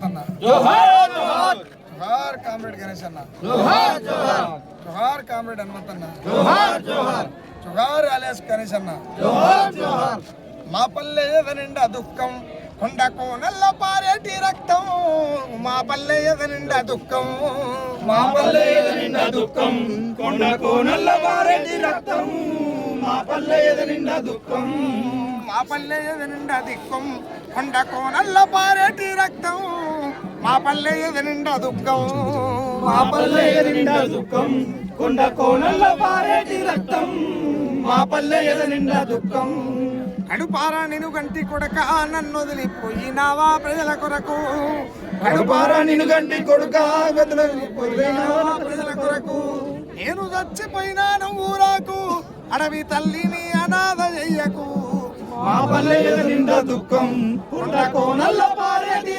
జోహార్ జోహార్ జోహార్ comrade Ganesh అన్న, జోహార్ జోహార్ జోహార్ comrade Hanumanthanna, జోహార్ జోహార్ జోహార్ alias Ganesh అన్న, జోహార్ జోహార్. మా పల్లె ఎదనిండా దుఃఖం కొండకు నల్ల పారేటి రక్తం, మా పల్లె ఎదనిండా దుఃఖం, మా పల్లె ఎదనిండా దుఃఖం, కొండకు నల్ల పారేటి రక్తం, మా పల్లె ఎదనిండా దుఃఖం, మా పల్లె ఎదనిండా దుఃఖం, కొండకు నల్ల పారేటి రక్తం, మా పల్లె ఎదనిండా దుఃఖం, మా పల్లె ఎదనిండా దుఃఖం, కొండకు నల్ల పారేటి రక్తం, మా పల్లె ఎదనిండా దుఃఖం. కడుపారా నిను గంటి కొడక నన్ను వదిలిపోయినావా ప్రజల కొరకు, కడుపారా నిను గంటి కొడుక వదిలిపోయినావా ప్రజల కొరకు, నేను చచ్చిపోయినాను ఊరాకు అడవి తల్లిని అనాథ చెయ్యకు, మా పల్లె నిండా దుఃఖం కొండకు నల్ల పారేటి